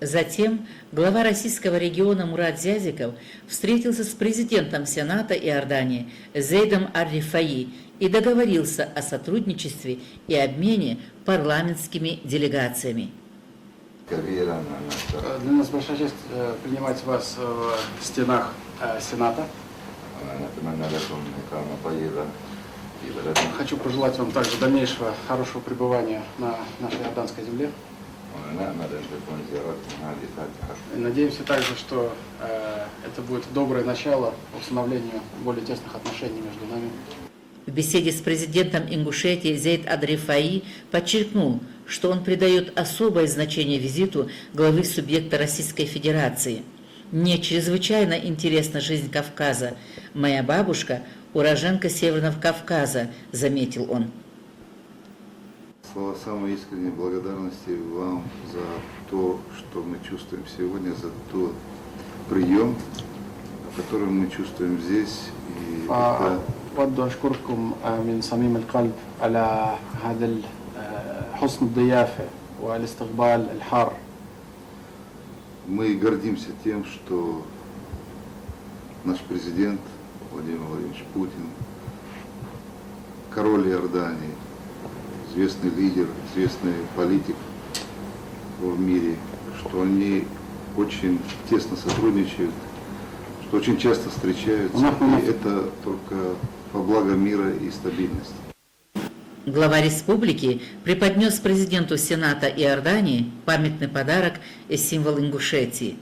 Затем глава российского региона Мурат Зязиков встретился с президентом Сената Иордании Зейдом ар-Рифаи и договорился о сотрудничестве и обмене парламентскими делегациями. Для нас большая честь принимать вас в стенах Сената. Хочу пожелать вам также дальнейшего хорошего пребывания на нашей иорданской земле. И надеемся также, что это будет доброе начало установлению более тесных отношений между нами. В беседе с президентом Ингушетии Зейд ар-Рифаи подчеркнул, что он придает особое значение визиту главы субъекта Российской Федерации. «Мне чрезвычайно интересна жизнь Кавказа. Моя бабушка – уроженка Северного Кавказа», – заметил он. Слова самой искренней благодарности вам за то, что мы чувствуем сегодня, за тот прием, который мы чувствуем здесь. И это... أود أشكركم من صميم القلب على هذا حسن الضيافة والاستقبال الحار. Мы гордимся тем, что наш президент Владимир Владимирович Путин, король Иордании, известный лидер, известный политик в мире, что они очень тесно сотрудничают, что очень часто встречаются, и это только во благо мира и стабильности. Глава республики преподнес президенту Сената Иордании памятный подарок и символ Ингушетии.